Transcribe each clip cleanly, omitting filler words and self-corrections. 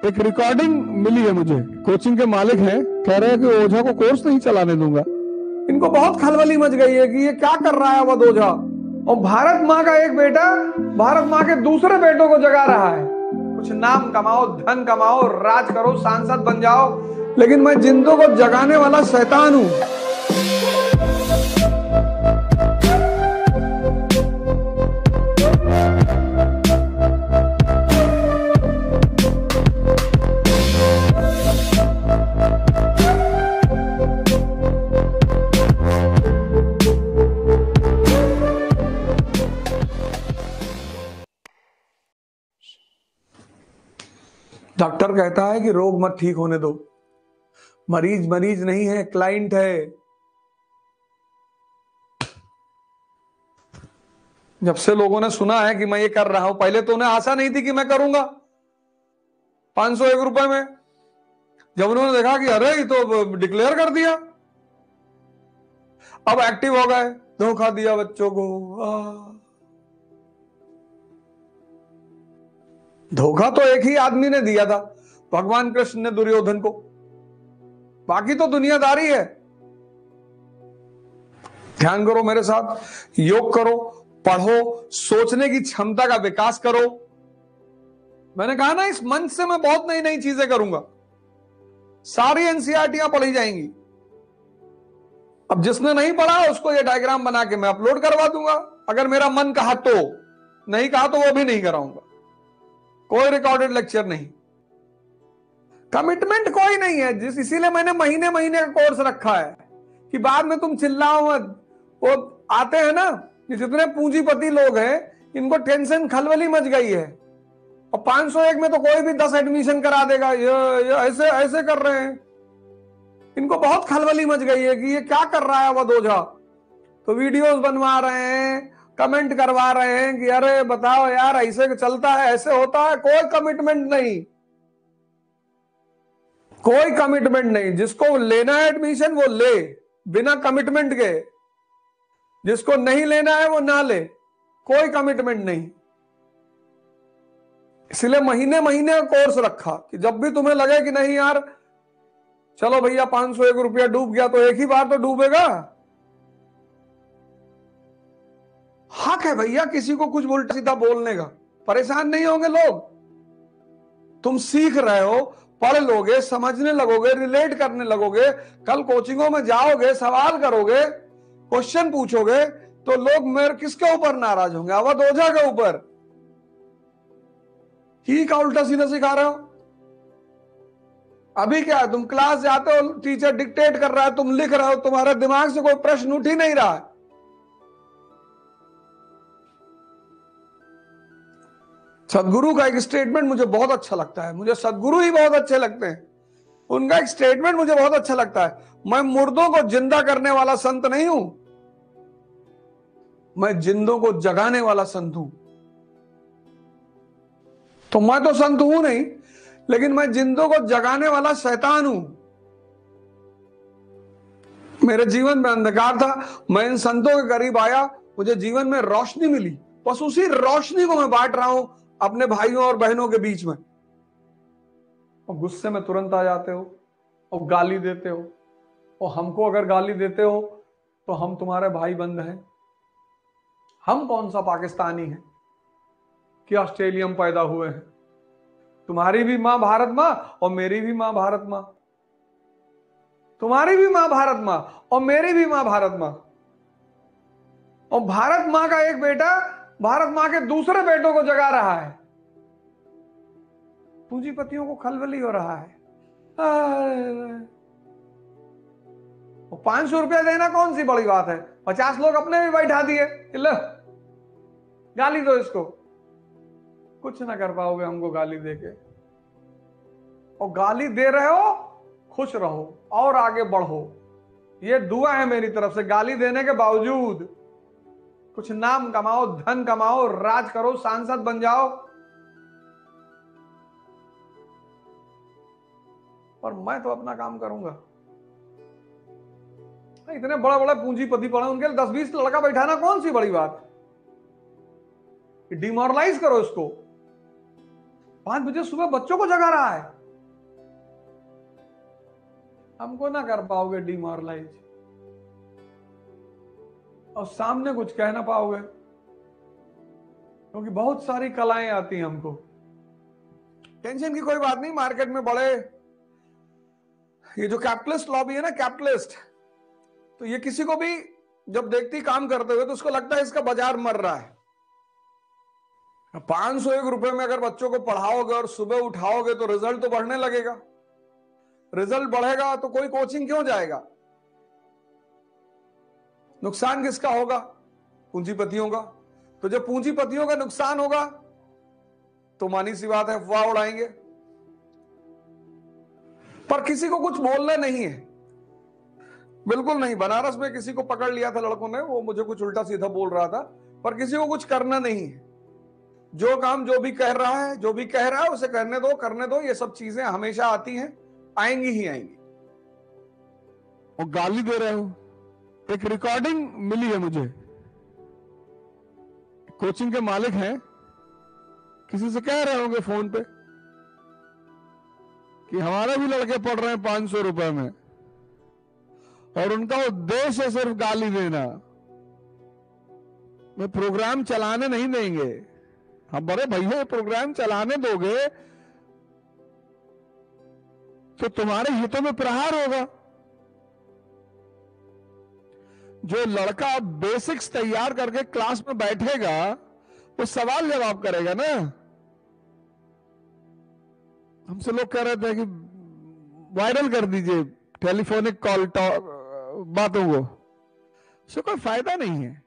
एक रिकॉर्डिंग मिली है मुझे, कोचिंग के मालिक हैं, कह रहे हैं कि ओझा को कोर्स नहीं चलाने दूंगा। इनको बहुत खलबली मच गई है कि ये क्या कर रहा है अवध ओझा, और भारत माँ का एक बेटा भारत माँ के दूसरे बेटों को जगा रहा है। कुछ नाम कमाओ, धन कमाओ, राज करो, सांसद बन जाओ, लेकिन मैं जिंदों को जगाने वाला शैतान हूं। डॉक्टर कहता है कि रोग मत ठीक होने दो, मरीज मरीज नहीं है, क्लाइंट है। जब से लोगों ने सुना है कि मैं ये कर रहा हूं, पहले तो उन्हें आशा नहीं थी कि मैं करूंगा 501 रुपए में। जब उन्होंने देखा कि अरे ये तो डिक्लेयर कर दिया, अब एक्टिव हो गए। धोखा दिया बच्चों को। धोखा तो एक ही आदमी ने दिया था, भगवान कृष्ण ने दुर्योधन को, बाकी तो दुनियादारी है। ध्यान करो मेरे साथ, योग करो, पढ़ो, सोचने की क्षमता का विकास करो। मैंने कहा ना, इस मंच से मैं बहुत नई नई चीजें करूंगा, सारी एनसीईआरटीयां पढ़ी जाएंगी। अब जिसने नहीं पढ़ा उसको ये डायग्राम बना के मैं अपलोड करवा दूंगा, अगर मेरा मन कहा तो। नहीं कहा तो वो भी नहीं कराऊंगा। कोई रिकॉर्डेड लेक्चर नहीं, कमिटमेंट कोई नहीं है। इसीलिए मैंने महीने महीने का कोर्स रखा है कि बाद में तुम चिल्लाओ मत। वो आते हैं ना, जितने पूंजीपति लोग हैं, इनको टेंशन खलबली मच गई है, और 501 में तो कोई भी 10 एडमिशन करा देगा। ये ऐसे ऐसे कर रहे हैं, इनको बहुत खलबली मच गई है कि ये क्या कर रहा है अवध ओझा। तो वीडियोस बनवा रहे हैं, कमेंट करवा रहे हैं कि अरे बताओ यार, ऐसे चलता है, ऐसे होता है। कोई कमिटमेंट नहीं, कोई कमिटमेंट नहीं। जिसको लेना है एडमिशन वो ले, बिना कमिटमेंट के। जिसको नहीं लेना है वो ना ले, कोई कमिटमेंट नहीं। इसलिए महीने महीने का कोर्स रखा कि जब भी तुम्हें लगे कि नहीं यार, चलो भैया 501 रुपया डूब गया, तो एक ही बार तो डूबेगा। हक है भैया किसी को कुछ उल्टा सीधा बोलने का, परेशान नहीं होंगे लोग। तुम सीख रहे हो, पढ़ लोगे, समझने लगोगे, रिलेट करने लगोगे, कल कोचिंगों में जाओगे, सवाल करोगे, क्वेश्चन पूछोगे, तो लोग मेरे किसके ऊपर नाराज होंगे? अवध ओझा के ऊपर। ही का उल्टा सीधा सिखा रहे हो। अभी क्या है, तुम क्लास जाते हो, टीचर डिक्टेट कर रहा है, तुम लिख रहे हो, तुम्हारे दिमाग से कोई प्रश्न उठ ही नहीं रहा है। सदगुरु का एक स्टेटमेंट मुझे बहुत अच्छा लगता है, मुझे सदगुरु ही बहुत अच्छे लगते हैं। उनका एक स्टेटमेंट मुझे बहुत अच्छा लगता है, मैं मुर्दों को जिंदा करने वाला संत नहीं हूं, मैं जिंदों को जगाने वाला संत हूं। तो मैं तो संत हूं नहीं, लेकिन मैं जिंदों को जगाने वाला शैतान हूं। मेरे जीवन में अंधकार था, मैं इन संतों के करीब आया, मुझे जीवन में रोशनी मिली, बस उसी रोशनी को मैं बांट रहा हूं अपने भाइयों और बहनों के बीच में। और गुस्से में तुरंत आ जाते हो और गाली देते हो, और हमको अगर गाली देते हो तो हम तुम्हारे भाई बंद हैं। हम कौन सा पाकिस्तानी हैं कि ऑस्ट्रेलिया में पैदा हुए हैं? तुम्हारी भी मां भारत मां और मेरी भी मां भारत मां, तुम्हारी भी मां भारत मां और मेरी भी मां भारत मां। और भारत मां का एक बेटा भारत मां के दूसरे बेटों को जगा रहा है। पूंजीपतियों को खलबली हो रहा है। 500 रुपया देना कौन सी बड़ी बात है? 50 लोग अपने भी बैठा दिए, लो गाली दो इसको। कुछ ना कर पाओगे हमको गाली देके। और गाली दे रहे हो, खुश रहो और आगे बढ़ो, ये दुआ है मेरी तरफ से। गाली देने के बावजूद कुछ नाम कमाओ, धन कमाओ, राज करो, सांसद बन जाओ। और मैं तो अपना काम करूंगा। इतने बड़े बड़े पूंजीपति पड़े, उनके लिए 10-20 लड़का बैठाना कौन सी बड़ी बात? डिमोरलाइज करो इसको। 5 बजे सुबह बच्चों को जगा रहा है। हमको ना कर पाओगे डिमोरलाइज, और सामने कुछ कह ना पाओगे, क्योंकि बहुत सारी कलाएं आती हैं हमको। टेंशन की कोई बात नहीं, मार्केट में बड़े ये जो कैपिटलिस्ट लॉबी है ना, कैपिटलिस्ट, तो ये किसी को भी जब देखती काम करते हुए तो उसको लगता है इसका बाजार मर रहा है। 501 रुपए में अगर बच्चों को पढ़ाओगे और सुबह उठाओगे तो रिजल्ट तो बढ़ने लगेगा। रिजल्ट बढ़ेगा तो कोई कोचिंग क्यों जाएगा? नुकसान किसका होगा? पूंजीपतियों का। तो जब पूंजीपतियों का नुकसान होगा तो मानी सी बात है अफवाह उड़ाएंगे, पर किसी को कुछ बोलना नहीं है, बिल्कुल नहीं। बनारस में किसी को पकड़ लिया था लड़कों ने, वो मुझे कुछ उल्टा सीधा बोल रहा था, पर किसी को कुछ करना नहीं है। जो काम जो भी कह रहा है, जो भी कह रहा है उसे करने दो, करने दो। ये सब चीजें हमेशा आती हैं, आएंगी ही आएंगी। और गाली दे रहे हो, एक रिकॉर्डिंग मिली है मुझे, कोचिंग के मालिक हैं, किसी से कह रहे होंगे फोन पे कि हमारे भी लड़के पढ़ रहे हैं 500 रुपए में, और उनका उद्देश्य है सिर्फ गाली देना, मैं प्रोग्राम चलाने नहीं देंगे। हम बड़े भैया प्रोग्राम चलाने दोगे तो तुम्हारे हितों में प्रहार होगा। जो लड़का बेसिक्स तैयार करके क्लास में बैठेगा वो सवाल जवाब करेगा ना। हमसे लोग कह रहे थे कि वायरल कर दीजिए टेलीफोनिक कॉल बातों को, उससे कोई फायदा नहीं है।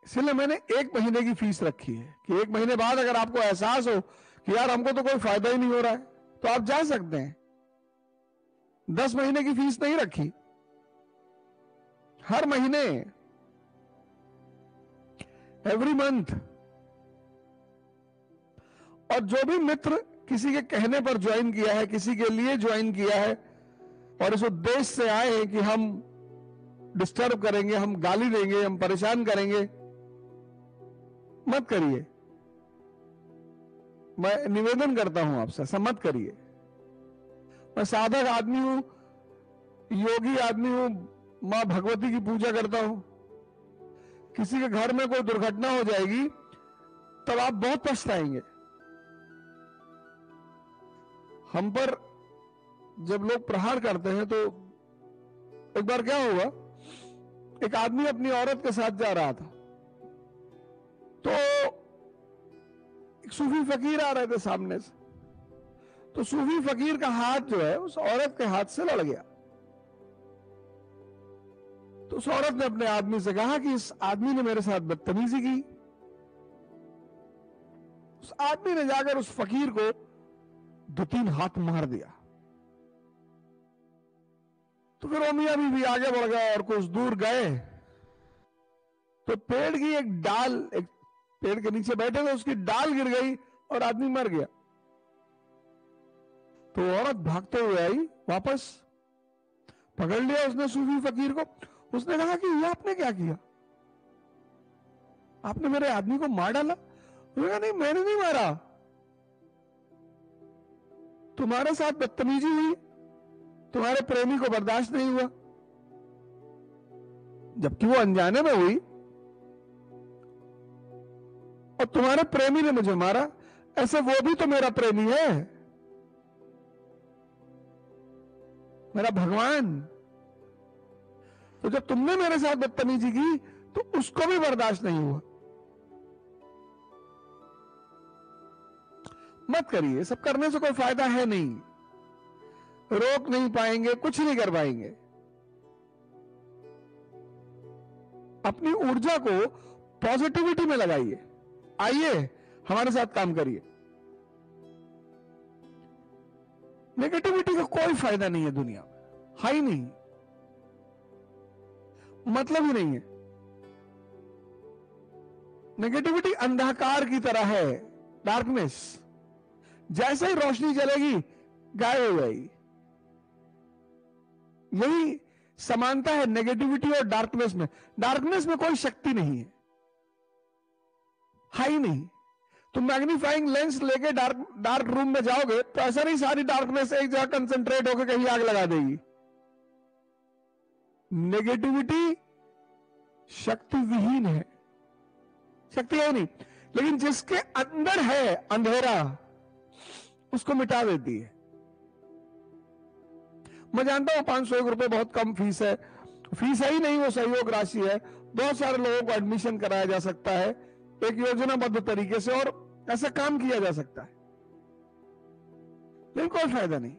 इसलिए मैंने 1 महीने की फीस रखी है कि 1 महीने बाद अगर आपको एहसास हो कि यार हमको तो कोई फायदा ही नहीं हो रहा है तो आप जा सकते हैं। 10 महीने की फीस नहीं रखी, हर महीने, एवरी मंथ। और जो भी मित्र किसी के कहने पर ज्वाइन किया है, किसी के लिए ज्वाइन किया है और इस उद्देश्य से आए हैं कि हम डिस्टर्ब करेंगे, हम गाली देंगे, हम परेशान करेंगे, मत करिए। मैं निवेदन करता हूं आपसे, ऐसा मत करिए। मैं साधक आदमी हूं, योगी आदमी हूं, मां भगवती की पूजा करता हूं। किसी के घर में कोई दुर्घटना हो जाएगी तब आप बहुत पछताएंगे। हम पर जब लोग प्रहार करते हैं तो एक बार क्या हुआ, एक आदमी अपनी औरत के साथ जा रहा था तो एक सूफी फकीर आ रहे थे सामने से, तो सूफी फकीर का हाथ जो है उस औरत के हाथ से लड़ गया। तो उस औरत ने अपने आदमी से कहा कि इस आदमी ने मेरे साथ बदतमीजी की। उस आदमी ने जाकर उस फकीर को 2-3 हाथ मार दिया। तो फिर वो मियां बीवी आगे बढ़ गए और कुछ दूर गए तो पेड़ की एक डाल, एक पेड़ के नीचे बैठे थे, उसकी डाल गिर गई और आदमी मर गया। तो औरत भागते हुए आई, वापस पकड़ लिया उसने सूफी फकीर को। उसने कहा कि ये आपने क्या किया, आपने मेरे आदमी को मार डाला। उसने कहा नहीं, मैंने नहीं मारा, तुम्हारे साथ बदतमीजी हुई, तुम्हारे प्रेमी को बर्दाश्त नहीं हुआ, जबकि वो अनजाने में हुई, और तुम्हारे प्रेमी ने मुझे मारा। ऐसे वो भी तो मेरा प्रेमी है, मेरा भगवान। तो जब तुमने मेरे साथ बदतमीजी की तो उसको भी बर्दाश्त नहीं हुआ। मत करिए, सब करने से कोई फायदा है नहीं, रोक नहीं पाएंगे, कुछ नहीं कर पाएंगे। अपनी ऊर्जा को पॉजिटिविटी में लगाइए। आइए हमारे साथ काम करिए। नेगेटिविटी का कोई फायदा नहीं है दुनिया में, है ही नहीं, मतलब ही नहीं है। नेगेटिविटी अंधकार की तरह है, डार्कनेस। जैसे ही रोशनी चलेगी गायब हो जाएगी। यही समानता है नेगेटिविटी और डार्कनेस में। डार्कनेस में कोई शक्ति नहीं है ही नहीं। तुम मैग्नीफाइंग लेंस लेके डार्क रूम में जाओगे तो ऐसा नहीं सारी डार्कनेस एक जगह कंसंट्रेट होकर कहीं आग लगा देगी। नेगेटिविटी शक्ति विहीन है, शक्ति है नहीं, लेकिन जिसके अंदर है अंधेरा उसको मिटा देती है। मैं जानता हूं 500 रुपए बहुत कम फीस है, फीस है ही नहीं, वो सहयोग राशि है। बहुत सारे लोगों को एडमिशन कराया जा सकता है एक योजनाबद्ध तरीके से और ऐसा काम किया जा सकता है, लेकिन कोई फायदा नहीं।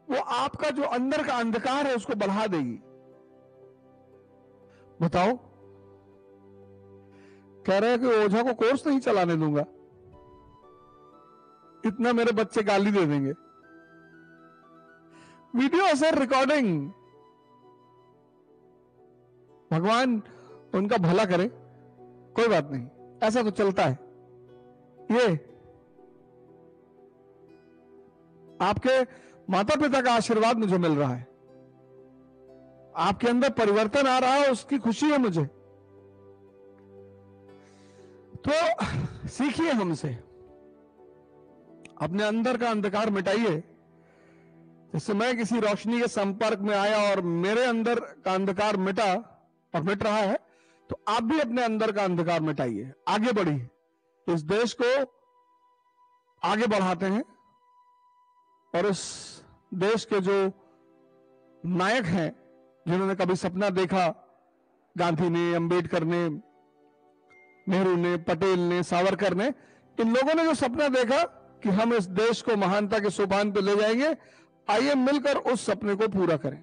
वो आपका जो अंदर का अंधकार है उसको बढ़ा देगी। बताओ, कह रहे हैं कि ओझा को कोर्स नहीं चलाने दूंगा, इतना मेरे बच्चे गाली दे देंगे। वीडियो सर रिकॉर्डिंग, भगवान उनका भला करे, कोई बात नहीं, ऐसा तो चलता है। ये आपके माता पिता का आशीर्वाद मुझे मिल रहा है, आपके अंदर परिवर्तन आ रहा है, उसकी खुशी है मुझे। तो सीखिए हमसे, अपने अंदर का अंधकार मिटाइए। जैसे मैं किसी रोशनी के संपर्क में आया और मेरे अंदर का अंधकार मिटा और मिट रहा है, तो आप भी अपने अंदर का अंधकार मिटाइए, आगे बढ़िए, इस देश को आगे बढ़ाते हैं। और इस देश के जो नायक हैं, जिन्होंने कभी सपना देखा, गांधी ने, अंबेडकर ने, नेहरू ने, पटेल ने, सावरकर ने, इन लोगों ने जो सपना देखा कि हम इस देश को महानता के सोपान पर ले जाएंगे, आइए मिलकर उस सपने को पूरा करें।